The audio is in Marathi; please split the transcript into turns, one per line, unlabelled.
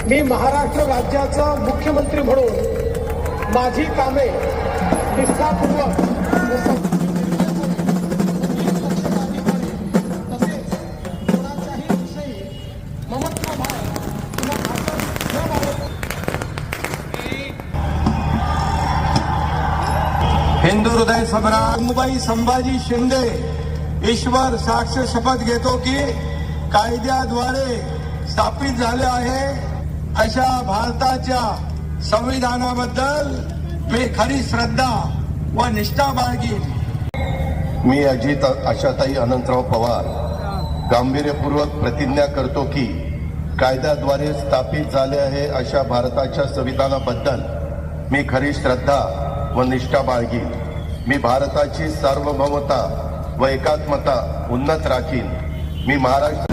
मी महाराष्ट्र राज्याचा मुख्यमंत्री म्हणून माझी कामे निष्ठापूर्वक
हिंदू हृदय सम्राट मुंबई संभाजी शिंदे ईश्वर साक्ष शपथ घेतो की कायद्याद्वारे स्थापित झाले आहे अशा भारताच्या संविधानाबद्दल मी खरी श्रद्धा व निष्ठा बाळगीन.
मी अजित आशाताई अनंतराव पवार गांभीर्यपूर्वक प्रतिज्ञा करतो की कायद्याद्वारे स्थापित झाले आहे अशा भारताच्या संविधानाबद्दल मी खरी श्रद्धा व निष्ठा बाळगीन. मी भारताची सार्वभौमता व एकात्मता उन्नत राखीन. मी महाराष्ट्र